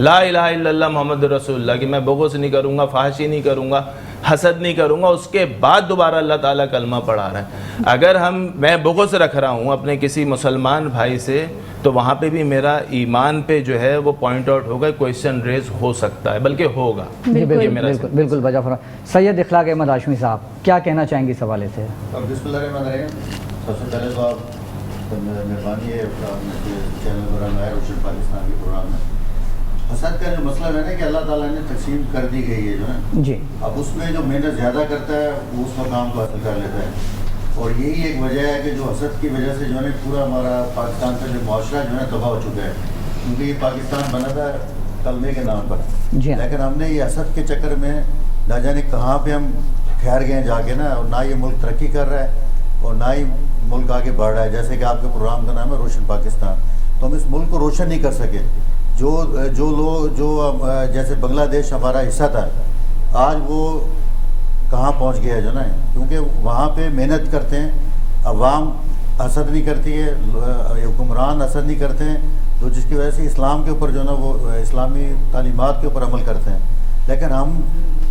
لا الہ الا اللہ محمد رسول اللہ کہ میں بغض نہیں کروں گا, فحاشی نہیں کروں گا, حسد نہیں کروں گا, اس کے بعد دوبارہ اللہ تعالیٰ کلمہ پڑھا رہا ہے. اگر میں بغض رکھ رہا ہوں اپنے کسی مسلمان بھائی سے تو وہاں پہ بھی میرا ایمان پہ جو ہے وہ پوائنٹ آؤٹ ہوگا, کویشچن ریز ہو سکتا ہے, بلکہ ہوگا. بالکل بجا فرما. سید اخلاق احمد ہاشمی صاحب کیا کہنا چاہیں گے اس حوالے سے؟ بسم اللہ الرحمن الرحیم. سب سے پہلے تو آپ مہربانی ہے چینل پر آیا روشن پاکستان کے پروگرام میں. حسد کا جو مسئلہ ہے نا کہ اللہ تعالیٰ نے تقسیم کر دی گئی ہے جو ہے جی, اب اس میں جو محنت زیادہ کرتا ہے وہ اس مقام کو حاصل کر لیتا ہے. اور یہی ایک وجہ ہے کہ جو حسد کی وجہ سے جو ہے پورا ہمارا پاکستان کا جو معاشرہ جو ہے تباہ ہو چکا ہے. کیونکہ یہ پاکستان بنا تھا کلمے کے نام پر, لیکن ہم نے یہ حسد کے چکر میں نہ جانے کہاں پہ ہم ٹھہر گئے جا کے نا, اور نہ یہ ملک ترقی کر رہا ہے اور نہ ہی ملک آگے بڑھ رہا ہے. جیسے کہ آپ کے پروگرام کا نام ہے روشن پاکستان, تو ہم اس ملک کو روشن نہیں کر سکے. جو لوگ جیسے بنگلہ دیش ہمارا حصہ تھا, آج وہ کہاں پہنچ گیا ہے جو نا, کیونکہ وہاں پہ محنت کرتے ہیں, عوام حسد نہیں کرتی ہے, حکمران حسد نہیں کرتے ہیں, تو جس کی وجہ سے اسلام کے اوپر جو نا وہ اسلامی تعلیمات کے اوپر عمل کرتے ہیں. لیکن ہم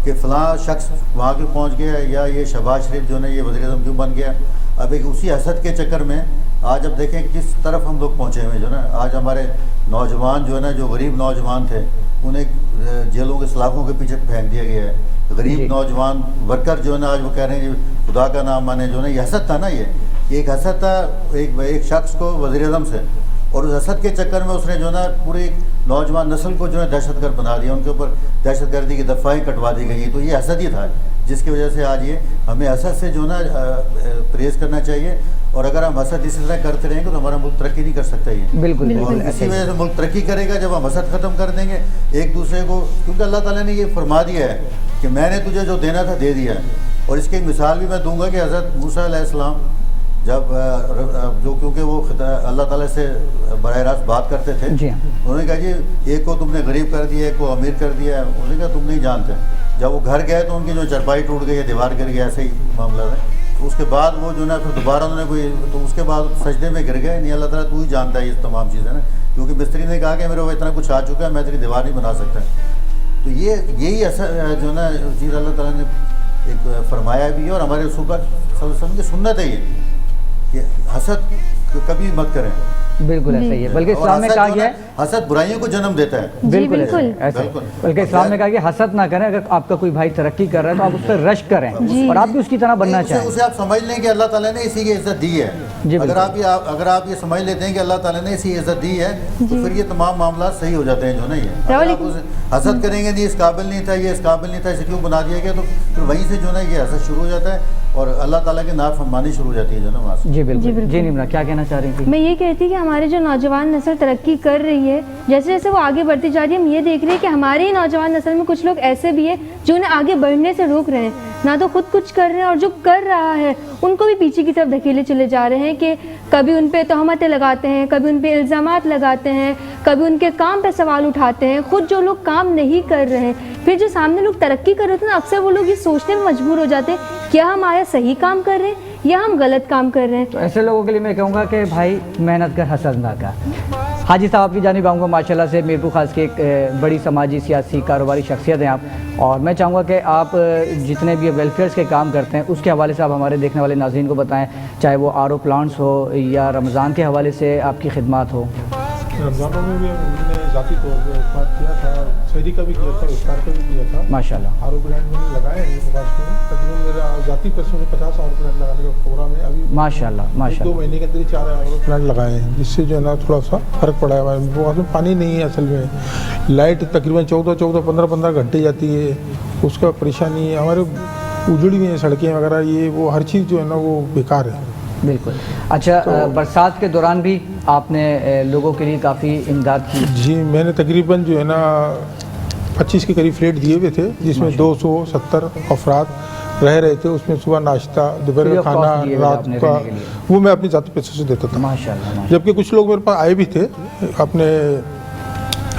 کہ فلاں شخص وہاں کے پہنچ گیا, یا یہ شہباز شریف جو ہے یہ وزیر اعظم کیوں بن گیا. اب ایک اسی حسد کے چکر میں آج اب دیکھیں کس طرف ہم لوگ پہنچے ہوئے جو نا. آج ہمارے نوجوان جو ہے نا, جو غریب نوجوان تھے, انہیں جیلوں کے سلاخوں کے پیچھے پھینک دیا گیا ہے. غریب نوجوان ورکر جو ہے نا آج وہ کہہ رہے ہیں کہ خدا کا نام مانے جو ہے نا. یہ حسد تھا نا, یہ ایک حسد تھا ایک شخص کو وزیر اعظم سے, اور اس حسد کے چکر میں اس نے جو ہے نا پوری نوجوان نسل کو جو ہے دہشت گرد بنا دیا, ان کے اوپر دہشت گردی کی دفعہیں کٹوا دی گئی. تو یہ حسد ہی تھا جس کی وجہ سے آج یہ ہمیں حسد سے جو ہے نا پرہیز کرنا چاہیے. اور اگر ہم حسد اسی طرح کرتے رہیں گے تو ہمارا ملک ترقی نہیں کر سکتا. یہ بالکل, اور اسی وجہ سے ملک ترقی کرے گا جب ہم حسد ختم کر دیں گے ایک دوسرے کو. کیونکہ اللہ تعالیٰ نے یہ فرما دیا ہے کہ میں نے تجھے جو دینا تھا دے دیا. اور اس کی ایک مثال بھی میں دوں گا کہ حضرت موسیٰ علیہ السلام جب کیونکہ وہ اللہ تعالیٰ سے براہ راست بات کرتے تھے, انہوں نے کہا جی ایک کو تم نے غریب کر دیا, ایک کو امیر کر دیا. انہوں نے کہا تم نہیں جانتے. جب وہ گھر گئے تو ان کی جو چرپائی ٹوٹ گئی, دیوار گر گیا, ایسے ہی معاملہ ہے. تو اس کے بعد وہ جو ہے نا پھر دوبارہ انہوں نے کوئی, تو اس کے بعد سجدے میں گر گئے, نہیں اللہ تعالیٰ تو ہی جانتا ہے یہ تمام چیزیں نا. کیونکہ مستری نے کہا کہ میرے کو اتنا کچھ آ چکا ہے, میں تیری دیوار نہیں بنا سکتا. تو یہی اثر جو ہے نا چیز اللہ تعالیٰ نے ایک فرمایا بھی ہے, اور ہمارے رسول پاک صلی اللہ علیہ وسلم کی سنت ہے یہ کہ حسد کبھی مت کریں. بالکل ایسا ہی ہے, بلکہ اسلام میں کہا گیا ہے حسد برائیوں کو جنم دیتا ہے. بالکل ایسا, بلکہ اسلام میں کہا گیا حسد نہ کریں. اگر آپ کا کوئی بھائی ترقی کر رہا ہے تو آپ اس پہ رشک کریں اور آپ بھی اس کی طرح بننا چاہیں. اسے آپ سمجھ لیں کہ اللہ تعالیٰ نے اسی کی عزت دی ہے. اگر آپ یہ سمجھ لیتے ہیں کہ اللہ تعالیٰ نے اسی عزت دی ہے تو پھر یہ تمام معاملات صحیح ہو جاتے ہیں جو نا. یہ اگر آپ حسد کریں گے نہیں اس قابل نہیں تھا, یہ اس قابل نہیں تھا, اسے کیوں بنا دیا گیا, تو پھر وہیں سے جو نا یہ حسد شروع ہو جاتا ہے اور اللہ تعالیٰ کی نافرمانی شروع ہو جاتی ہے جو نا وہاں سے. جی بالکل. جی نمرہ کیا کہنا چاہ رہی تھی؟ میں یہ کہتی کہ ہمارے جو نوجوان نسل ترقی کر رہی ہے, جیسے جیسے وہ آگے بڑھتی جا رہی ہے, ہم یہ دیکھ رہے ہیں کہ ہمارے ہی نوجوان نسل میں کچھ لوگ ایسے بھی ہیں جو انہیں آگے بڑھنے سے روک رہے ہیں. نہ تو خود کچھ کر رہے ہیں, اور جو کر رہا ہے ان کو بھی پیچھے کی طرف دھکیلے چلے جا رہے ہیں کہ کبھی ان پہ تہمتیں لگاتے ہیں, کبھی ان پہ الزامات لگاتے ہیں, کبھی ان کے کام پہ سوال اٹھاتے ہیں. خود جو لوگ کام نہیں کر رہے ہیں, پھر جو سامنے لوگ ترقی کر رہے ہیں, اکثر وہ لوگ یہ سوچنے میں مجبور ہو جاتے ہیں کیا ہم آیا صحیح کام کر رہے ہیں یا ہم غلط کام کر رہے ہیں. تو ایسے لوگوں کے لیے میں کہوں گا کہ بھائی محنت کر, حسد نہ کر. حاجی صاحب کی جانب آؤں گا. ماشاءاللہ سے میرپور خاص کی ایک بڑی سماجی سیاسی کاروباری شخصیت ہیں آپ, اور میں چاہوں گا کہ آپ جتنے بھی ویلفیئرس کے کام کرتے ہیں اس کے حوالے سے آپ ہمارے دیکھنے والے ناظرین کو بتائیں, چاہے وہ RO پلانٹس ہو یا رمضان کے حوالے سے آپ کی خدمات ہو. رمضانوں میں بھی ہم نے ذاتی طور پہ خدمات کیا تھا, شہری کا بھی کیا تھا, افطار کا بھی کیا تھا. ماشاءاللہ RO پلانٹ میں نے لگائے ہیں میرے پاس میں. تقریباً میرا ذاتی پیسوں میں 50 RO پلانٹ لگانے کا پروگرام ہے. ابھی ماشاءاللہ 2 مہینے کے اندر 4 RO پلانٹ لگائے ہیں, جس سے جو ہے نا تھوڑا سا فرق پڑا ہے. ہمارے پاس میں پانی نہیں ہے اصل میں, لائٹ تقریباً 14-15 گھنٹے جاتی ہے, اس کا پریشانی ہے. ہمارے اجڑی ہوئی ہیں سڑکیں وغیرہ, یہ وہ ہر چیز جو ہے نا وہ بیکار ہے. بالکل. اچھا, برسات کے دوران بھی آپ نے لوگوں کے لیے کافی امداد کی. جی, میں نے تقریباً جو ہے نا 25 کے قریب فلیٹ دیے ہوئے تھے, جس میں 270 افراد رہ رہے تھے. اس میں صبح ناشتہ, دوپہر کا کھانا, رات کا, وہ میں اپنے ذاتی پیسوں سے دیتا تھا. ماشاءاللہ. جبکہ کچھ لوگ میرے پاس آئے بھی تھے اپنے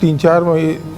3-4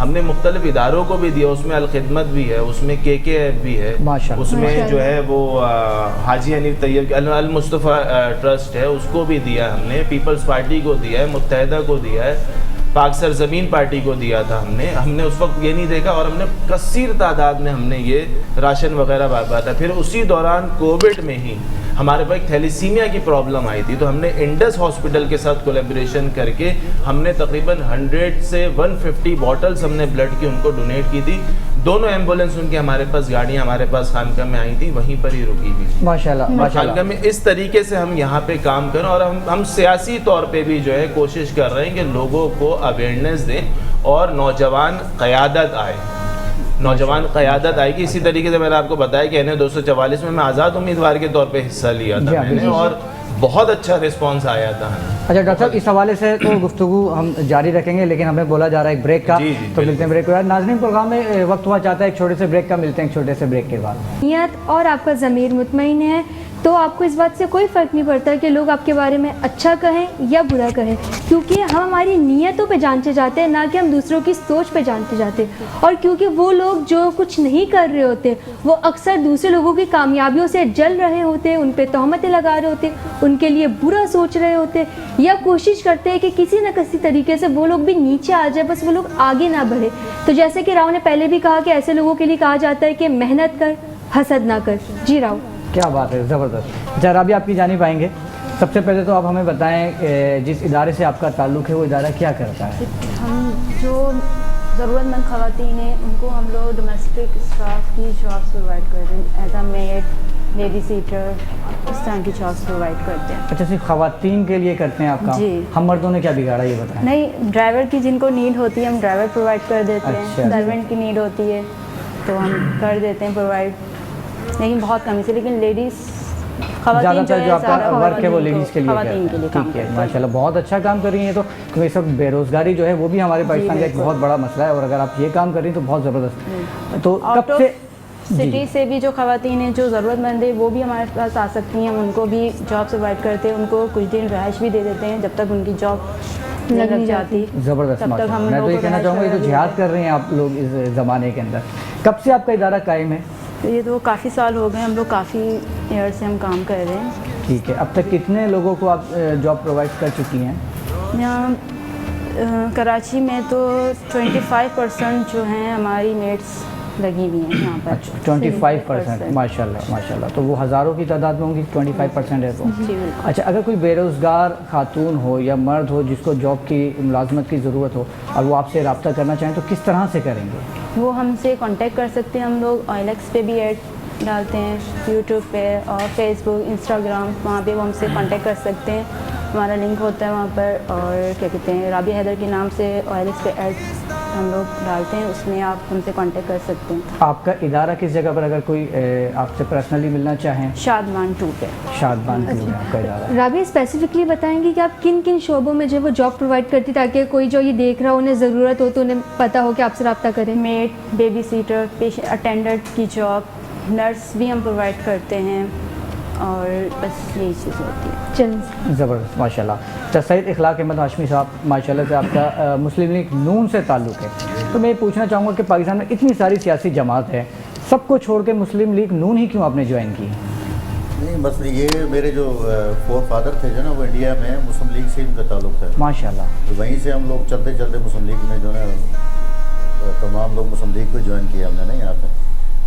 ہم نے مختلف اداروں کو بھی دیا, اس میں الخدمت بھی ہے, اس میں KKF بھی ہے, ماشاءاللہ. اس میں جو ہے وہ حاجی حنیف طیب المصطفیٰ ٹرسٹ ہے, اس کو بھی دیا ہم نے, پیپلز پارٹی کو دیا ہے, متحدہ کو دیا ہے, پاک سرزمین پارٹی کو دیا تھا ہم نے اس وقت یہ نہیں دیکھا, اور ہم نے کثیر تعداد میں ہم نے یہ راشن وغیرہ بانٹا. پھر اسی دوران کووڈ میں ہی ہمارے پاس ایک تھیلیسیمیا کی پرابلم آئی تھی, تو ہم نے انڈس ہاسپٹل کے ساتھ کولیبریشن کر کے ہم نے تقریباً 100 سے 150 باٹلز ہم نے بلڈ کی ان کو ڈونیٹ کی تھی. دونوں ایمبولینس ان کی ہمارے پاس گاڑیاں ہمارے پاس خانقاہ میں آئی تھیں, وہیں پر ہی رکی ہوئی. ماشاءاللہ ماشاءاللہ. خانقاہ میں اس طریقے سے ہم یہاں پہ کام کریں, اور ہم سیاسی طور پہ بھی جو ہے کوشش کر رہے ہیں کہ لوگوں کو اویئرنیس دیں اور نوجوان قیادت آئے, نوجوان قیادت آئے گی. اسی طریقے سے میں نے آپ کو بتایا کہ NA 244 میں آزاد امیدوار کے طور پہ حصہ لیا تھا میں نے, اور بہت اچھا رسپانس آیا تھا. اچھا ڈاکٹر صاحب, اس حوالے سے تو گفتگو ہم جاری رکھیں گے, لیکن ہمیں بولا جا رہا ہے ایک بریک کا, تو ملتے ہیں بریک کے بعد. ناظرین, پروگرام میں وقت ہوا چاہتا ہے ایک چھوٹے سے بریک کا, ملتے ہیں ایک چھوٹے سے بریک کے بعد. نیت اور آپ کا ضمیر مطمئن ہے تو آپ کو اس بات سے کوئی فرق نہیں پڑتا کہ لوگ آپ کے بارے میں اچھا کہیں یا برا کہیں, کیونکہ ہم ہماری نیتوں پہ جانتے جاتے ہیں, نہ کہ ہم دوسروں کی سوچ پہ جانتے جاتے ہیں. اور کیونکہ وہ لوگ جو کچھ نہیں کر رہے ہوتے وہ اکثر دوسرے لوگوں کی کامیابیوں سے جل رہے ہوتے, ان پہ تہمتیں لگا رہے ہوتے, ان کے لیے برا سوچ رہے ہوتے, یا کوشش کرتے ہیں کہ کسی نہ کسی طریقے سے وہ لوگ بھی نیچے آ جائے, بس وہ لوگ آگے نہ بڑھے. تو جیسے کہ راؤ نے پہلے بھی کہا کہ ایسے لوگوں کے لیے کہا جاتا ہے کہ محنت کر, حسد نہ کر. جی راؤ, کیا بات ہے, زبردست. اچھا رابعہ, آپ کی جانب آئیں گے. سب سے پہلے تو آپ ہمیں بتائیں جس ادارے سے آپ کا تعلق ہے وہ ادارہ کیا کرتا ہے؟ ہم جو ضرورت مند خواتین ہیں ان کو ہم لوگ ڈومیسٹک اسٹاف کی جابس پرووائڈ کرتے ہیں, as a maid, babysitter, اس طرح کی جابس پرووائڈ کرتے ہیں. اچھا, صرف خواتین کے لیے کرتے ہیں آپ کا؟ جی. ہم مردوں نے کیا بگاڑا یہ بتائیں. نہیں, ڈرائیور کی جن کو نیڈ ہوتی ہے ہم ڈرائیور پرووائڈ کر دیتے ہیں, سرونٹ کی نیڈ ہوتی ہے تو ہم کر دیتے ہیں پرووائڈ, لیکن بہت کمی سے. لیکن لیڈیز زیادہ تر جو آپ کا ورک ہے وہ لیڈیز کے لیے ہے. ٹھیک ہے, ماشاء اللہ, بہت اچھا کام کر رہی ہیں. تو کیونکہ اس وقت بے روزگاری جو ہے وہ بھی ہمارے پاکستان کا ایک بہت بڑا مسئلہ ہے, اور اگر آپ یہ کام کر رہی ہیں تو بہت زبردست. تو کب سے سٹی سے بھی جو خواتین ہیں جو ضرورت مند ہے وہ بھی ہمارے پاس آ سکتی ہیں, ہم ان کو بھی جاب پرووائڈ کرتے ہیں, ان کو کچھ دن رہائش بھی دے دیتے ہیں جب تک ان کی جاب لگ جاتی. زبردست. میں تو یہ کہنا چاہوں گا یہ تو جہاد کر رہے ہیں آپ لوگ اس زمانے کے اندر. کب سے آپ کا ادارہ قائم ہے؟ یہ تو کافی سال ہو گئے, ہم لوگ کافی ایئر سے ہم کام کر رہے ہیں. ٹھیک ہے, اب تک کتنے لوگوں کو آپ جاب پرووائڈ کر چکی ہیں؟ یہاں کراچی میں تو 25% جو ہیں ہماری میٹس لگی ہوئی ہیں یہاں پر. اچھا, 25%, ماشاء اللہ ماشاء اللہ. تو وہ ہزاروں کی تعداد میں ہوں گی, 25% ہے تو. اچھا, اگر کوئی بے روزگار خاتون ہو یا مرد ہو جس کو جاب کی ملازمت کی ضرورت ہو اور وہ آپ سے رابطہ کرنا چاہیں تو کس طرح سے کریں گے؟ وہ ہم سے کانٹیکٹ کر سکتے ہیں. ہم لوگ OLX پہ بھی ایڈ ڈالتے ہیں, یوٹیوب پہ اور فیس بک, انسٹاگرام, وہاں پہ وہ ہم سے کانٹیکٹ کر سکتے ہیں. ہمارا لنک ہوتا ہے وہاں پر, اور کیا کہتے ہیں رابعہ حیدر کے نام سے OLX پہ ایڈ ہم لوگ ڈالتے ہیں, اس میں آپ ہم سے کانٹیکٹ کر سکتے ہیں. آپ کا ادارہ کس جگہ پر, اگر کوئی آپ سے پرسنلی ملنا چاہیں؟ شادمان 2 پہ. شادمان 2 میں آپ کا ادارہ. رابعہ, اسپیسیفکلی بتائیں گی کہ آپ کن کن شعبوں میں جو وہ جاب پرووائڈ کرتی, تاکہ کوئی جو یہ دیکھ رہا ہو انہیں ضرورت ہو تو انہیں پتہ ہو کہ آپ سے رابطہ کریں. Made, baby sitter, patient attendant کی جاب, نرس بھی ہم پرووائڈ کرتے ہیں, اور بس یہی چیز ہوتی ہے. چلیں, زبردست, ماشاء اللہ. سید اخلاق احمد ہاشمی صاحب, ماشاء اللہ سے آپ کا مسلم لیگ نون سے تعلق ہے, تو میں یہ پوچھنا چاہوں گا کہ پاکستان میں اتنی ساری سیاسی جماعت ہے, سب کو چھوڑ کے مسلم لیگ نون ہی کیوں آپ نے جوائن کی؟ نہیں, بس یہ میرے جو فور فادر تھے جو نا وہ انڈیا میں مسلم لیگ سے ان کا تعلق تھا. ماشاء اللہ. تو وہیں سے ہم لوگ چلتے چلتے مسلم لیگ میں جو ہے تمام لوگ مسلم لیگ کو جوائن کیا ہم نے نا یہاں پہ.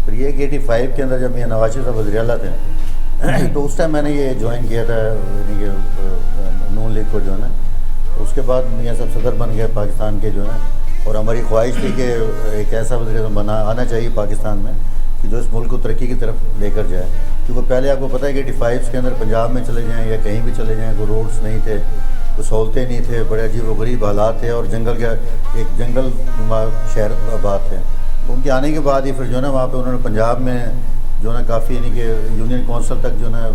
پھر یہ کہ 85 کے اندر جب میاں نواز شریف صاحب وزیر اعلیٰ تھے تو اس ٹائم میں نے یہ جوائن کیا تھا یعنی کہ نون لیگ کو جو ہے نا. اس کے بعد میاں صاحب صدر بن گئے پاکستان کے جو ہے, اور ہماری خواہش تھی کہ ایک ایسا وزیر اعظم آنا چاہیے پاکستان میں کہ جو اس ملک کو ترقی کی طرف لے کر جائے. کیونکہ پہلے آپ کو پتہ ہے کہ 85 کے اندر پنجاب میں چلے جائیں یا کہیں بھی چلے جائیں, کوئی روڈس نہیں تھے, کوئی سہولتیں نہیں تھے, بڑے عجیب و غریب حالات تھے, اور جنگل کا ایک جنگل شہر آباد تھے. تو ان کے آنے کے بعد ہی پھر جو ہے نا وہاں پہ انہوں نے پنجاب میں جو ہے نا کافی یعنی کہ یونین کونسل تک جو ہے نا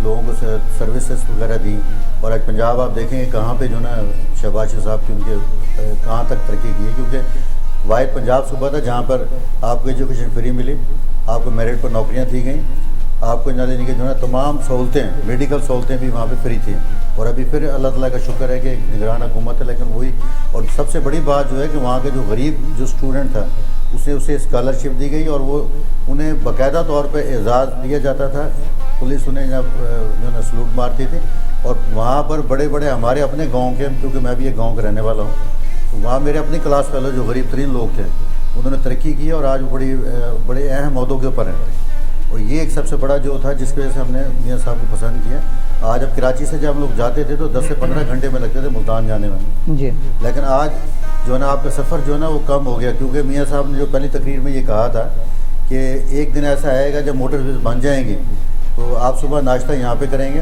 لوگوں کو سروسز وغیرہ دی. اور آج پنجاب آپ دیکھیں کہ کہاں پہ جو ہے نا شہباز شریف صاحب کی ان کے کہاں تک ترقی کی ہے. کیونکہ واحد پنجاب صوبہ تھا جہاں پر آپ کو ایجوکیشن فری ملی, آپ کو میرٹ پر نوکریاں دی گئیں, آپ کو یعنی کہ جو ہے تمام سہولتیں میڈیکل سہولتیں بھی وہاں پہ فری تھیں. اور ابھی پھر اللہ تعالیٰ کا شکر ہے کہ نگران حکومت ہے, لیکن وہی. اور سب سے بڑی بات جو ہے کہ وہاں کا جو غریب جو اسٹوڈنٹ تھا اسے اسکالرشپ دی گئی, اور وہ انہیں باقاعدہ طور پہ اعزاز دیا جاتا تھا. پولیس انہیں جو ہے سلوٹ مارتی تھی. اور وہاں پر بڑے بڑے ہمارے اپنے گاؤں کے, کیونکہ میں بھی ایک گاؤں کا رہنے والا ہوں, تو وہاں میرے اپنے کلاس فیلو جو غریب ترین لوگ تھے انہوں نے ترقی کی اور آج وہ بڑے اہم عہدوں کے اوپر ہیں. اور یہ ایک سب سے بڑا جو تھا جس کی وجہ سے ہم نے میاں صاحب کو پسند کیا. آج اب کراچی سے جب ہم لوگ جاتے تھے تو 10 سے 15 گھنٹے میں لگتے تھے ملتان جانے میں جی, لیکن آج جو ہے نا آپ کا سفر جو ہے نا وہ کم ہو گیا, کیونکہ میاں صاحب نے جو پہلی تقریر میں یہ کہا تھا کہ ایک دن ایسا آئے گا جب موٹر ویز بن جائیں گی تو آپ صبح ناشتہ یہاں پہ کریں گے,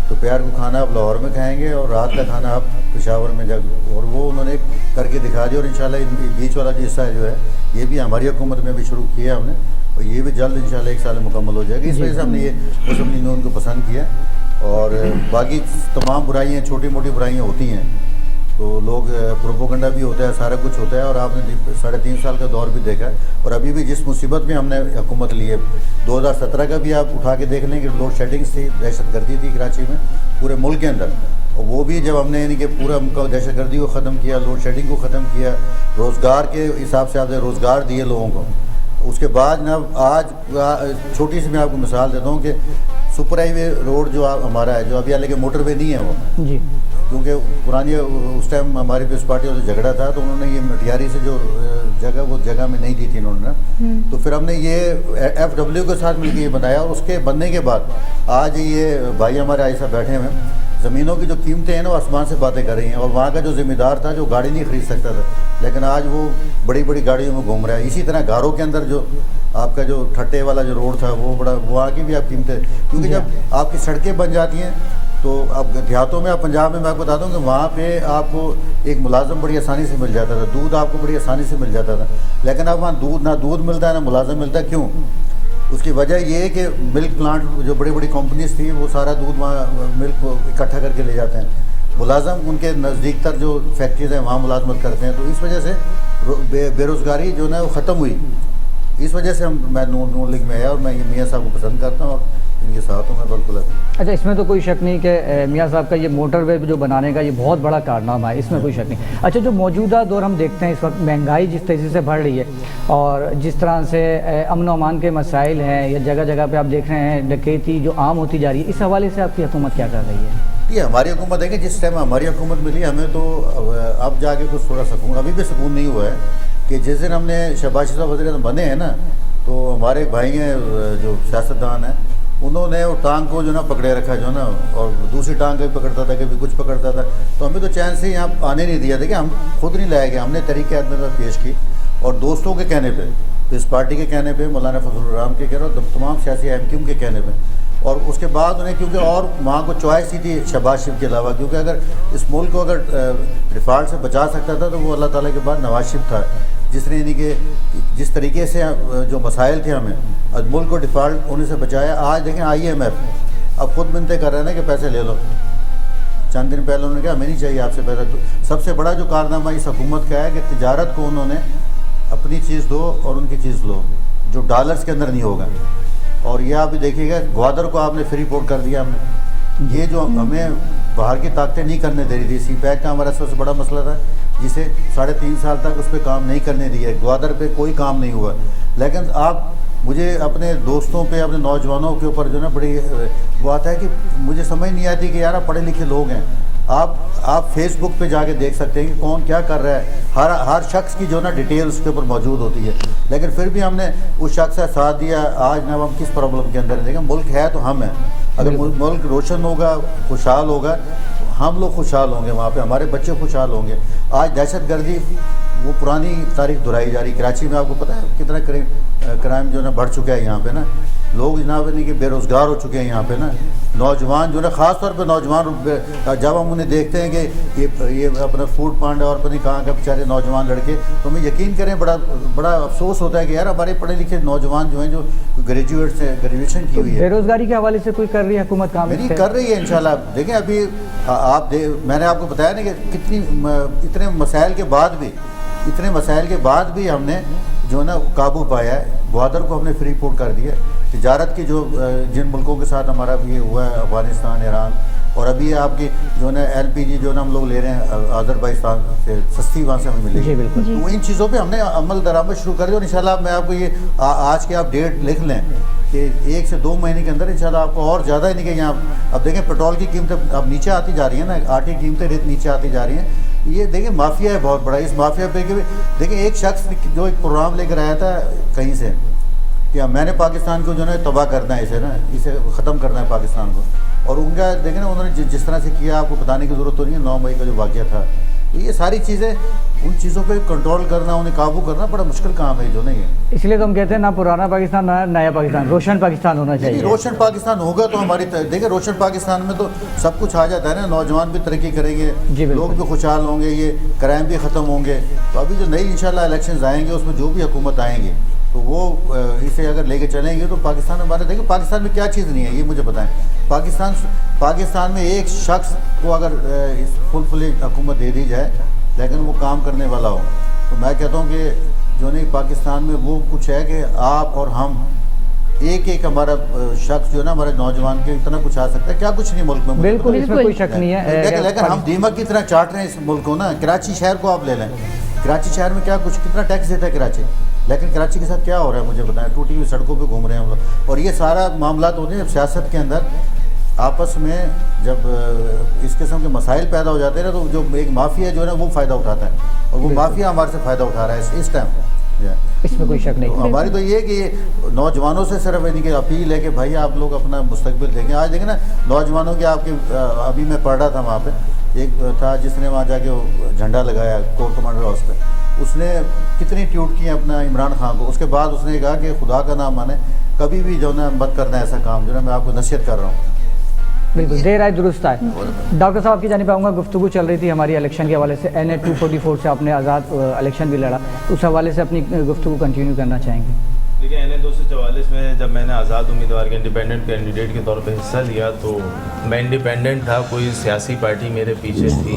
دوپہر کو کھانا آپ لاہور میں کھائیں گے, اور رات کا کھانا آپ پشاور میں اور وہ انہوں نے کر کے دکھا دیا. اور انشاءاللہ بیچ والا جو حصہ جو ہے یہ بھی ہماری حکومت میں بھی شروع کیا ہم نے, اور یہ بھی جلد انشاءاللہ 1 سال میں مکمل ہو جائے گا. اس وجہ سے ہم نے یہ مسلم لیگ نون کو پسند کیا. اور باقی تمام برائیاں چھوٹی موٹی برائیاں ہوتی ہیں تو لوگ پروپوگنڈا بھی ہوتا ہے, سارا کچھ ہوتا ہے. اور آپ نے 3.5 سال کا دور بھی دیکھا ہے, اور ابھی بھی جس مصیبت میں ہم نے حکومت لی ہے 2017 کا بھی آپ اٹھا کے دیکھ لیں کہ لوڈ شیڈنگس تھی, دہشت گردی تھی کراچی میں پورے ملک کے اندر, اور وہ بھی جب ہم نے یعنی کہ پورا دہشت گردی کو ختم کیا, لوڈ شیڈنگ کو ختم کیا, روزگار کے حساب سے آپ نے روزگار دیے لوگوں کو. اس کے بعد جناب آج چھوٹی سی میں آپ کو مثال دیتا ہوں کہ سپر ہائی وے روڈ جو ہمارا ہے, جو ابھی حالانکہ موٹر وے نہیں ہے وہ جی, کیونکہ پرانی اس ٹائم ہماری پیپلز پارٹی سے جھگڑا تھا تو انہوں نے یہ مٹیاری سے جو جگہ وہ جگہ میں نہیں دی تھی انہوں نے, تو پھر ہم نے یہ FW کے ساتھ مل کے یہ بنایا. اور اس کے بننے کے بعد آج یہ بھائی ہمارے آئیسہ بیٹھے ہوئے ہیں, زمینوں کی جو قیمتیں ہیں نا وہ آسمان سے باتیں کر رہی ہیں. اور وہاں کا جو ذمہ دار تھا جو گاڑی نہیں خرید سکتا تھا, لیکن آج وہ بڑی بڑی گاڑیوں میں گھوم رہا ہے. اسی طرح گھروں کے اندر جو آپ کا جو ٹھٹے والا جو روڈ تھا وہ وہاں کی بھی آپ قیمتیں, کیونکہ جب آپ کی سڑکیں بن جاتی ہیں تو اب دیہاتوں میں پنجاب میں آپ کو بتا دوں کہ وہاں پہ آپ کو ایک ملازم بڑی آسانی سے مل جاتا تھا, دودھ آپ کو بڑی آسانی سے مل جاتا تھا. لیکن اب وہاں نہ دودھ ملتا ہے نہ ملازم ملتا ہے. کیوں؟ اس کی وجہ یہ ہے کہ ملک پلانٹ جو بڑی بڑی کمپنیز تھیں وہ سارا دودھ وہاں ملک کو اکٹھا کر کے لے جاتے ہیں. ملازم ان کے نزدیک تر جو فیکٹریز ہیں وہاں ملازمت کرتے ہیں. تو اس وجہ سے بے روزگاری جو ہے وہ ختم ہوئی. اس وجہ سے میں نون لیگ میں آیا, اور میں یہ میاں صاحب کو پسند کرتا ہوں اور ان کے ساتھ ہوں میں بالکل. اچھا, اس میں تو کوئی شک نہیں کہ میاں صاحب کا یہ موٹر وے جو بنانے کا یہ بہت بڑا کارنامہ ہے, اس میں کوئی شک نہیں. اچھا, جو موجودہ دور ہم دیکھتے ہیں اس وقت مہنگائی جس تیزی سے بڑھ رہی ہے اور جس طرح سے امن و امان کے مسائل ہیں یا جگہ جگہ پہ آپ دیکھ رہے ہیں ڈکیتی جو عام ہوتی جا رہی ہے, اس حوالے سے آپ کی حکومت کیا کر رہی ہے؟ یہ ہماری حکومت ہے کہ جس ٹائم ہماری حکومت ملی ہمیں تو اب جا کے کچھ تھوڑا سکون, ابھی بھی سکون نہیں ہوا ہے کہ جس دن ہم نے شہباز شریف وزیر اعظم بنے ہیں نا تو ہمارے بھائی ہیں جو سیاستدان ہیں انہوں نے وہ ٹانگ کو جو نا پکڑے رکھا جو نا, اور دوسری ٹانگ بھی پکڑتا تھا, کبھی کچھ پکڑتا تھا. تو ہمیں تو چین سے یہاں آنے نہیں دیا تھا کہ ہم خود نہیں لائے گئے. ہم نے طریقہ عدم پیش کی اور دوستوں کے کہنے پہ, اس پارٹی کے کہنے پہ, مولانا فضل الرحمان کے کہہ رہا ہوں, تمام سیاسی احکام کے کہنے پہ. اور اس کے بعد انہیں کیونکہ اور وہاں کو چوائس ہی تھی شہباز شریف کے علاوہ, کیونکہ اگر اس ملک کو اگر ڈیفالٹ سے بچا سکتا تھا تو وہ اللہ تعالیٰ کے بعد نواز شریف تھا, جس نے یعنی کہ جس طریقے سے جو مسائل تھے ہمیں ملک کو ڈیفالٹ ہونے سے بچایا. آج دیکھیں IMF اب خود منتیں کر رہے ہیں نا کہ پیسے لے لو. چند دن پہلے انہوں نے کہا ہمیں نہیں چاہیے آپ سے پیسہ. سب سے بڑا جو کارنامہ اس حکومت کا ہے کہ تجارت کو انہوں نے اپنی چیز دو اور ان کی چیز لو, جو ڈالرز کے اندر نہیں ہوگا. اور یہ آپ بھی دیکھیے گا گوادر کو آپ نے فری پورٹ کر دیا ہم نے. یہ جو ہمیں باہر کی طاقتیں نہیں کرنے دے رہی تھی, سی پیک کا ہمارا سب سے بڑا مسئلہ تھا جسے 3.5 سال تک اس پہ کام نہیں کرنے دیا. گوادر پہ کوئی کام نہیں ہوا. لیکن آپ مجھے اپنے دوستوں پہ اپنے نوجوانوں کے اوپر جو نا بڑی وہ آتا ہے کہ مجھے سمجھ نہیں آتی کہ یار پڑھے لکھے لوگ ہیں, آپ فیس بک پہ جا کے دیکھ سکتے ہیں کہ کون کیا کر رہا ہے. ہر شخص کی جو نا ڈیٹیل اس کے اوپر موجود ہوتی ہے, لیکن پھر بھی ہم نے اس شخص کا ساتھ دیا. آج نا ہم کس پرابلم کے اندر دیکھیں, ملک ہے تو ہم ہیں. اگر ملک روشن ہوگا, خوشحال ہوگا, ہم لوگ خوشحال ہوں گے, وہاں پہ ہمارے بچے خوشحال ہوں گے. آج دہشت گردی وہ پرانی تاریخ دہرائی جا رہی. کراچی میں آپ کو پتہ ہے کتنا کرائم جو ہے نا بڑھ چکا ہے یہاں پہ نا. لوگ جناب نہیں کہ بے روزگار ہو چکے ہیں یہاں پہ نا. نوجوان جو ہے نا, خاص طور پہ نوجوان, جب ہم انہیں دیکھتے ہیں کہ یہ اپنا فوڈ پانڈا اور پتہ نہیں کہاں کا بیچارے نوجوان لڑکے, تو ہمیں یقین کریں بڑا افسوس ہوتا ہے کہ یار ہمارے پڑھے لکھے نوجوان جو ہیں جو گریجویٹ سے گریجویشن کی ہوئی ہے. بے روزگاری کے حوالے سے کوئی کر رہی ہے حکومت کام؟ نہیں کر رہی ہے انشاءاللہ. دیکھیں ابھی میں نے آپ کو بتایا نا کہ اتنے مسائل کے بعد بھی ہم نے جو ہے نا قابو پایا ہے. گوادر کو ہم نے فری پورٹ کر دیا. تجارت کی جو جن ملکوں کے ساتھ ہمارا بھی ہوا ہے، افغانستان، ایران، اور ابھی آپ کی جو ہے LPG جو ہے ہم لوگ لے رہے ہیں آذربائیجستان سے، سستی وہاں سے ہمیں ملے جی گی. بالکل. تو ان چیزوں پہ ہم نے عمل درآمد شروع کر دیا، اور انشاءاللہ میں آپ کو یہ آج کے آپ ڈیٹ لکھ لیں کہ 1 سے 2 مہینے کے اندر انشاءاللہ آپ کو اور زیادہ ہی نہیں کہ یہاں اب دیکھیں پیٹرول کی قیمتیں اب نیچے آتی جا رہی ہیں نا، آٹے کی قیمتیں نیچے آتی جا رہی ہیں. یہ دیکھیں مافیا ہے بہت بڑا. اس مافیا پہ کہ دیکھیں ایک شخص جو ایک پروگرام لے کر آیا تھا کہیں سے کہ میں نے پاکستان کو جو ہے تباہ کرنا ہے، اسے ختم کرنا ہے پاکستان کو. اور ان کا دیکھیں نا انہوں نے جس طرح سے کیا، آپ کو بتانے کی ضرورت تو نہیں ہے. 9 مئی کا جو واقعہ تھا، یہ ساری چیزیں، ان چیزوں پہ کنٹرول کرنا، انہیں قابو کرنا بڑا مشکل کام ہے جو نہیں ہے. اس لیے تو ہم کہتے ہیں نہ پرانا پاکستان نہ نیا پاکستان، روشن پاکستان ہونا چاہیے. روشن پاکستان ہوگا تو ہماری دیکھیں روشن پاکستان میں تو سب کچھ آ جاتا ہے نا. نوجوان بھی ترقی کریں گے، لوگ بھی خوشحال ہوں گے، یہ کرائم بھی ختم ہوں گے. تو ابھی جو نئی انشاءاللہ الیکشنز آئیں گے، اس میں جو بھی حکومت آئیں گے تو وہ اسے اگر لے کے چلیں گے تو پاکستان ہمارے، دیکھیں پاکستان میں کیا چیز نہیں ہے یہ مجھے بتائیں. پاکستان میں ایک شخص کو اگر فل حکومت دے دی جائے لیکن وہ کام کرنے والا ہو، تو میں کہتا ہوں کہ جو نہیں پاکستان میں وہ کچھ ہے کہ آپ اور ہم ایک ہمارا شخص جو ہے نا ہمارے نوجوان کے اتنا کچھ آ سکتا ہے. کیا کچھ نہیں ملک میں بالکل، اس میں کوئی شک نہیں ہے. لیکن ہم دیمک کی طرح چاٹ رہے ہیں اس ملک کو نا. کراچی شہر کو آپ لے لیں، کراچی شہر میں کیا کچھ کتنا ٹیکس دیتا ہے کراچی، لیکن کراچی کے ساتھ کیا ہو رہا ہے مجھے بتائیں. ٹوٹی ہوئی سڑکوں پہ گھوم رہے ہیں ہم لوگ. اور یہ سارا معاملات ہوتے ہیں جب سیاست کے اندر آپس میں جب اس قسم کے مسائل پیدا ہو جاتے ہیں تو جو ایک مافیا جو ہے نا وہ فائدہ اٹھاتا ہے، اور وہ مافیا ہمارے سے فائدہ اٹھا رہا ہے اس ٹائم. اس میں کوئی شک نہیں. ہماری تو یہ کہ نوجوانوں سے صرف ان کی اپیل ہے کہ بھائی آپ لوگ اپنا مستقبل دیکھیں. آج دیکھیں نا نوجوانوں کے آپ کے ابھی میں پڑھ رہا تھا وہاں پہ ایک تھا جس نے وہاں جا کے جھنڈا لگایا کور کمانڈر ہاؤس پہ. اس نے کتنی ٹیوٹ کی اپنا عمران خان کو. اس کے بعد اس نے کہا کہ خدا کا نام مانے کبھی بھی جو ہے مت کرنا ایسا کام جو ہے میں آپ کو نصیحت کر رہا ہوں. بالکل دیر آئے درست آئے. ڈاکٹر صاحب کی جانب آؤں گا. گفتگو چل رہی تھی ہماری الیکشن کے حوالے سے. NA 244 سے آپ نے آزاد الیکشن بھی لڑا، اس حوالے سے اپنی گفتگو کنٹینیو کرنا چاہیں گے؟ دیکھیں NA 244 میں جب میں نے آزاد امیدوار کے انڈیپینڈنٹ کینڈیڈیٹ کے طور پہ حصہ لیا تو میں انڈیپینڈنٹ تھا، کوئی سیاسی پارٹی میرے پیچھے تھی.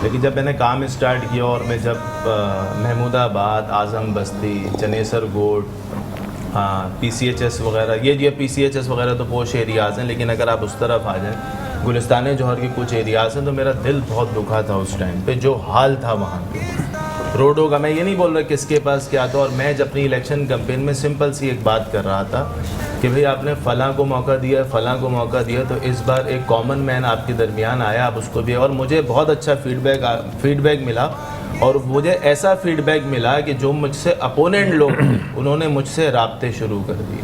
لیکن جب میں نے کام اسٹارٹ کیا اور میں جب محمود آباد، اعظم بستی، چنیسر گوٹ، PCHS وغیرہ، یہ PCHS وغیرہ تو پوش ایریاز ہیں، لیکن اگر آپ اس طرف آ جائیں گلستان جوہر کے کچھ ایریاز ہیں تو میرا دل بہت دکھا تھا اس ٹائم پہ. جو حال تھا وہاں پہ روڈوں کا، میں یہ نہیں بول رہا کس کے پاس کیا تھا. اور میں جب اپنی الیکشن کمپین میں سمپل سی ایک بات کر رہا تھا کہ بھئی آپ نے فلاں کو موقع دیا، فلاں کو موقع دیا، تو اس بار ایک کامن مین آپ کے درمیان آیا، آپ اس کو بھی. اور مجھے بہت اچھا فیڈ بیک ملا. اور مجھے ایسا فیڈ بیک ملا کہ جو مجھ سے اپوننٹ لوگ تھے انہوں نے مجھ سے رابطے شروع کر دیے.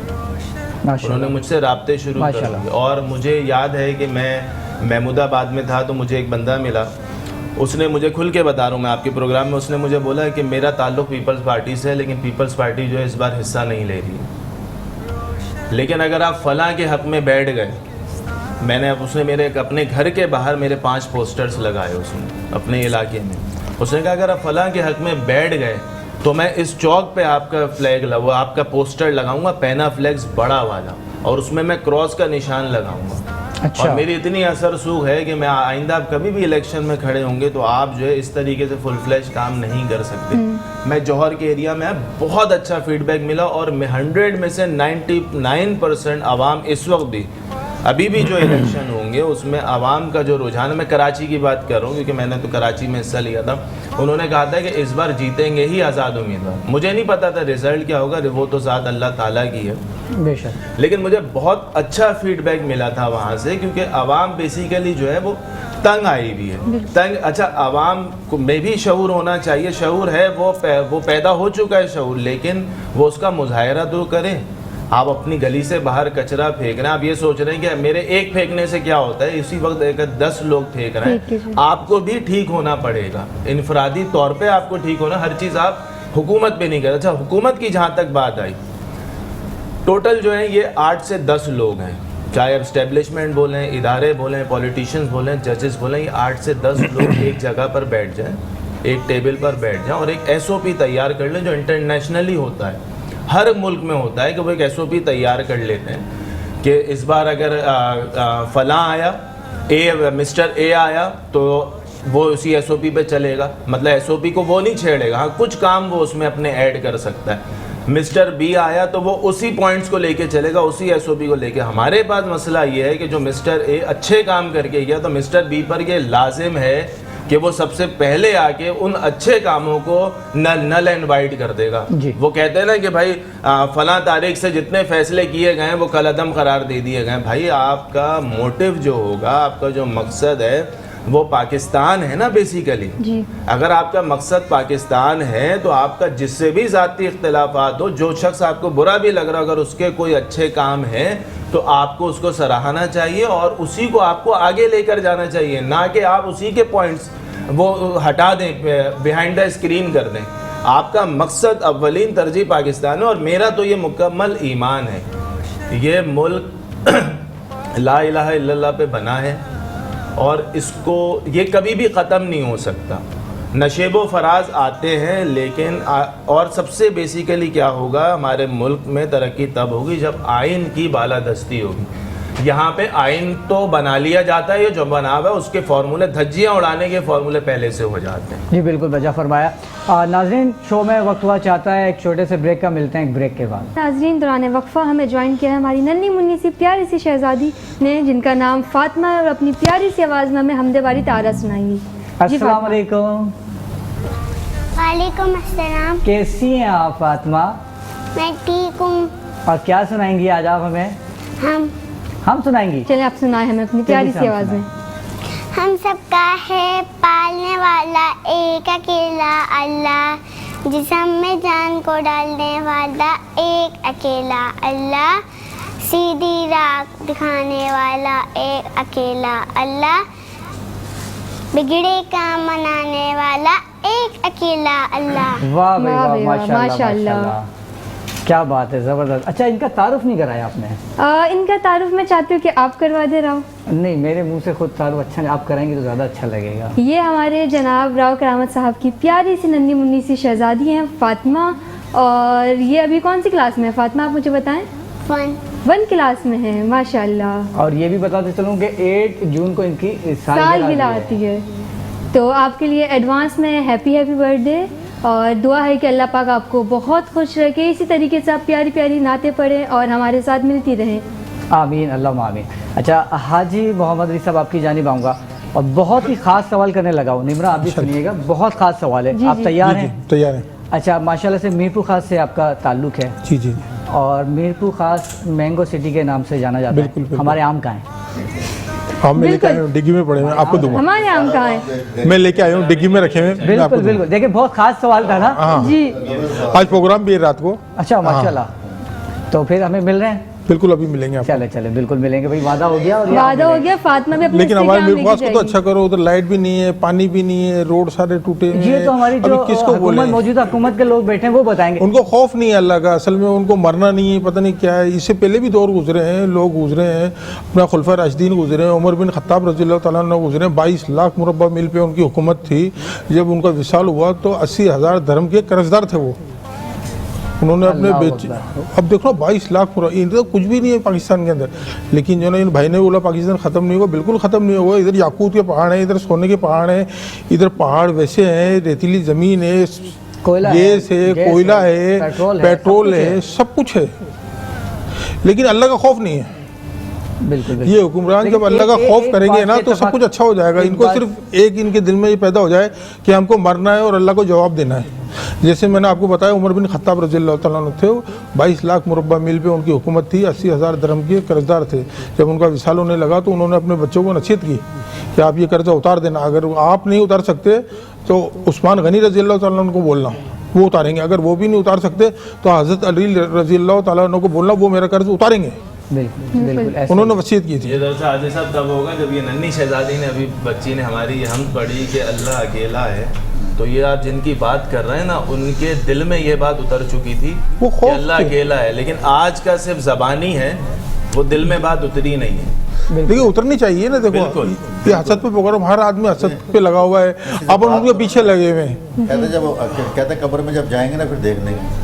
اور مجھے یاد ہے کہ میں محمود آباد میں تھا تو مجھے ایک بندہ ملا، اس نے مجھے کھل کے بتا رہا ہوں میں آپ کے پروگرام میں، اس نے مجھے بولا کہ میرا تعلق پیپلز پارٹی سے ہے لیکن پیپلز پارٹی جو ہے اس بار حصہ نہیں لے رہی، لیکن اگر آپ فلاں کے حق میں بیٹھ گئے. اس نے میرے اپنے گھر کے باہر میرے 5 پوسٹرز لگائے اس نے اپنے علاقے میں. اس نے کہا اگر آپ فلاں کے حق میں بیٹھ گئے تو میں اس چوک پہ آپ کا فلیگ آپ کا پوسٹر لگاؤں گا، پینا فلیگز بڑا والا، اور اس میں کراس کا نشان لگاؤں گا. اور میری اتنی اثر سوگ ہے کہ میں آئندہ آپ کبھی بھی الیکشن میں کھڑے ہوں گے تو آپ جو ہے اس طریقے سے فل فلیش کام نہیں کر سکتے. میں جوہر کے ایریا میں بہت اچھا فیڈ بیک ملا، اور 100 میں سے 99% عوام اس وقت بھی ابھی بھی جو الیکشن ہوں گے اس میں عوام کا جو رجحان ہے، میں کراچی کی بات کر رہا ہوں کیونکہ میں نے تو کراچی میں حصہ لیا تھا، انہوں نے کہا تھا کہ اس بار جیتیں گے ہی آزاد امیدوار. مجھے نہیں پتا تھا رزلٹ کیا ہوگا، وہ تو ذات اللہ تعالیٰ کی ہے بے شک، لیکن مجھے بہت اچھا فیڈ بیک ملا تھا وہاں سے، کیونکہ عوام بیسیکلی جو ہے وہ تنگ آئی ہوئی ہے. تنگ، اچھا عوام میں بھی شعور ہونا چاہیے، شعور ہے، وہ پیدا ہو چکا ہے شعور، لیکن وہ اس کا مظاہرہ تو کریں. آپ اپنی گلی سے باہر کچرا پھینک رہے ہیں، آپ یہ سوچ رہے ہیں کہ میرے ایک پھینکنے سے کیا ہوتا ہے، اسی وقت 10 لوگ پھینک رہے ہیں. آپ کو بھی ٹھیک ہونا پڑے گا، انفرادی طور پہ آپ کو ٹھیک ہونا، ہر چیز آپ حکومت پہ نہیں کر. اچھا حکومت کی جہاں تک بات آئی، ٹوٹل جو ہیں یہ 8 سے 10 لوگ ہیں، چاہے اسٹیبلشمنٹ بولیں، ادارے بولیں، پولیٹیشینز بولیں، ججز بولیں، یہ 8 سے 10 لوگ ایک جگہ پر بیٹھ جائیں، ایک ٹیبل پر بیٹھ جائیں اور ایک SOP تیار کر لیں جو انٹرنیشنلی ہوتا ہے، ہر ملک میں ہوتا ہے کہ وہ ایک SOP تیار کر لیتے ہیں کہ اس بار اگر فلاں آیا، مسٹر اے آیا تو وہ اسی SOP پہ چلے گا، مطلب SOP کو وہ نہیں چھیڑے گا، ہاں کچھ کام وہ اس میں اپنے ایڈ کر سکتا ہے. مسٹر بی آیا تو وہ اسی پوائنٹس کو لے کے چلے گا, اسی ایس او پی کو لے کے. ہمارے پاس مسئلہ یہ ہے کہ جو مسٹر اے اچھے کام کر کے گیا تو مسٹر بی پر یہ لازم ہے کہ وہ سب سے پہلے آ کے ان اچھے کاموں کو نل اینڈ وائڈ کر دے گا. وہ کہتے ہیں نا کہ بھائی فلاں تاریخ سے جتنے فیصلے کیے گئے ہیں وہ کل عدم قرار دے دیے گئے. بھائی آپ کا موٹیو جو ہوگا, آپ کا جو مقصد ہے وہ پاکستان ہے نا بیسیکلی. اگر آپ کا مقصد پاکستان ہے تو آپ کا جس سے بھی ذاتی اختلافات ہو, جو شخص آپ کو برا بھی لگ رہا اگر اس کے کوئی اچھے کام ہیں تو آپ کو اس کو سراہنا چاہیے اور اسی کو آپ کو آگے لے کر جانا چاہیے, نہ کہ آپ اسی کے پوائنٹس وہ ہٹا دیں, بیہائنڈ دا اسکرین کر دیں. آپ کا مقصد اولین ترجیح پاکستان ہے. اور میرا تو یہ مکمل ایمان ہے یہ ملک لا الہ الا اللہ پہ بنا ہے اور اس کو یہ کبھی بھی ختم نہیں ہو سکتا. نشیب و فراز آتے ہیں لیکن اور سب سے بیسیکلی کیا ہوگا, ہمارے ملک میں ترقی تب ہوگی جب آئین کی بالادستی ہوگی. یہاں پہ آئین تو بنا لیا جاتا ہے, یہ جو بنا ہوا ہے اس کے فارمولے, دھجیاں اڑانے کے فارمولے پہلے سے ہو جاتے ہیں. جی بالکل بجا فرمایا. ناظرین شو میں وقت ہوا چاہتا ہے ایک چھوٹے سے بریک کا, ملتے ہیں ایک بریک کے بعد. ناظرین دوران وقفہ ہمیں جوائن کیا ہے ہماری ننھی منی سی پیاری سی شہزادی نے جن کا نام فاطمہ ہے اور اپنی پیاری سی آواز میں ہمیں حمد باری تعالیٰ سنائیں گی. السلام علیکم. وعلیکم السلام. کیسی ہیں آپ فاطمہ؟ میں ٹھیک ہوں. اور کیا سنائیں گی آج آپ ہمیں؟ ہم سنائیں گی. چلیں آپ سنائیں ہمیں اپنی پیاری سی آواز میں. ہم سب کا ہے پالنے والا ایک اکیلا اللہ, جسم میں جان کو ڈالنے والا ایک اکیلا اللہ, سیدھی راہ دکھانے والا ایک اکیلا اللہ, بگڑے کام منانے والا ایک اکیلا اللہ. واہ بھائی واہ, ماشاء ماشاء اللہ, کیا بات ہے, زبردست. اچھا ان کا تعارف نہیں کرایا آپ نے؟ ان کا تعارف میں چاہتی ہوں کہ آپ کروا دے راؤ. نہیں, میرے منہ سے خود تعارف اچھا نہیں, آپ کرائیں گے تو زیادہ اچھا لگے گا. یہ ہمارے جناب راؤ کرامت صاحب کی پیاری سی ننھی منی سی شہزادی ہیں فاطمہ, اور یہ ابھی کون سی کلاس میں ہے فاطمہ آپ مجھے بتائیں؟ 1 کلاس میں ہے. ماشاء اللہ. اور یہ بھی بتاتے چلوں کہ 8 جون کو ان کی سالگرہ آتی ہے, تو آپ کے لیے ایڈوانس میں ہیپی برتھ ڈے, اور دعا ہے کہ اللہ پاک آپ کو بہت خوش رکھے. اسی طریقے سے آپ پیاری پیاری نعتیں پڑھیں اور ہمارے ساتھ ملتی رہیں. آمین, اللہم آمین. اچھا حاجی محمد علی صاحب آپ کی جانب آؤں گا اور بہت ہی خاص سوال کرنے لگا ہوں. نمرا آپ بھی سنیے گا, بہت خاص سوال ہے. آپ تیار ہیں؟ تیار ہیں. اچھا ماشاءاللہ سے میرپور خاص سے آپ کا تعلق ہے. جی جی. اور میرپور خاص مینگو سٹی کے نام سے جانا جاتا ہے. ہمارے آم کہاں ہیں؟ آم میں لے کے آیا ہوں, ڈگی میں پڑے ہوئے, آپ کو دوں گا. ہمارے آم کہاں ہیں؟ میں لے کے آیا ہوں, ڈگی میں رکھے ہوئے. بالکل بالکل, دیکھیں بہت خاص سوال تھا نا. جی آج پروگرام بھی ہے رات کو. اچھا ماشاءاللہ, تو پھر ہمیں مل رہے ہیں. بالکل ابھی ملیں گے آپ. چلے چلے بالکل ملیں گے بھائی, وعدہ ہو گیا. اور وعدہ ہو گیا. فاطمہ بھی اپنے لیکن ہمارے میرے پاس کو تو اچھا کرو, ادھر لائٹ بھی نہیں ہے, پانی بھی نہیں ہے, روڈ سارے ٹوٹے ہیں. یہ تو ہماری جو حکومت موجودہ حکومت کے لوگ بیٹھے ہیں وہ بتائیں گے. ان کو خوف نہیں ہے اللہ کا, اصل میں ان کو مرنا نہیں ہے, پتہ نہیں کیا ہے. اس سے پہلے بھی دور گزرے ہیں, لوگ گزرے ہیں, اپنا خلفۂ راشدین گزرے ہیں, عمر بن خطاب رضی اللہ تعالیٰ عنہ گزرے ہیں. 22 لاکھ مربع میل پہ ان کی حکومت تھی. جب ان کا وصال ہوا تو 80,000 درہم کے قرض دار تھے وہ. انہوں نے اپنے بیچے. اب دیکھو 22 لاکھ ادھر کچھ بھی نہیں ہے پاکستان کے اندر, لیکن جو ہے ان بھائی نے بولا پاکستان ختم نہیں ہوا. بالکل ختم نہیں ہوا. ادھر یاقوت کے پہاڑ ہیں, ادھر سونے کے پہاڑ ہیں, ادھر پہاڑ ویسے ہیں, ریتیلی زمین ہے, گیس ہے, کوئلہ ہے, پیٹرول ہے, سب کچھ ہے, لیکن اللہ کا خوف نہیں ہے. بالکل یہ حکمران جب اللہ کا خوف کریں گے نا تو سب کچھ اچھا ہو جائے گا. ان کو صرف ایک ان کے دل میں یہ پیدا ہو جائے کہ ہم کو مرنا ہے اور اللہ کو جواب دینا ہے. جیسے میں نے آپ کو بتایا عمر بن خطاب رضی اللہ تعالیٰ عنہ تھے, 22 لاکھ مربع میل پہ ان کی حکومت تھی, 80,000 درہم کے قرض دار تھے. جب ان کا وصال ہونے لگا تو انہوں نے اپنے بچوں کو نصیحت کی کہ آپ یہ قرضہ اتار دینا, اگر آپ نہیں اتار سکتے تو عثمان غنی رضی اللہ تعالیٰ عنہ کو بولنا, وہ اتاریں گے. اگر وہ بھی نہیں اتار سکتے تو حضرت علی رضی اللہ تعالیٰ عنہ کو بولنا, وہ میرا قرض اتاریں گے. بالکل انہوں نے وصیت کی تھی. یہ دراصل حاجی صاحب تب ہوگا جب یہ ننھی شہزادی نے, ابھی بچی نے ہماری یہ حمد پڑھی کہ اللہ اکیلا ہے, تو یہ آپ جن کی بات کر رہے ہیں نا ان کے دل میں یہ بات اتر چکی تھی کہ اللہ اکیلا ہے, لیکن آج کا صرف زبانی ہے, وہ دل میں بات اتری نہیں ہے. دیکھیں اترنی چاہیے نا. دیکھو یہ حسد پہ پروگرام, ہر آدمی حسد پہ لگا ہوا ہے, اب ان کے پیچھے لگے ہوئے ہیں. کہتے قبر میں جب جائیں گے نا پھر دیکھ لیں گے.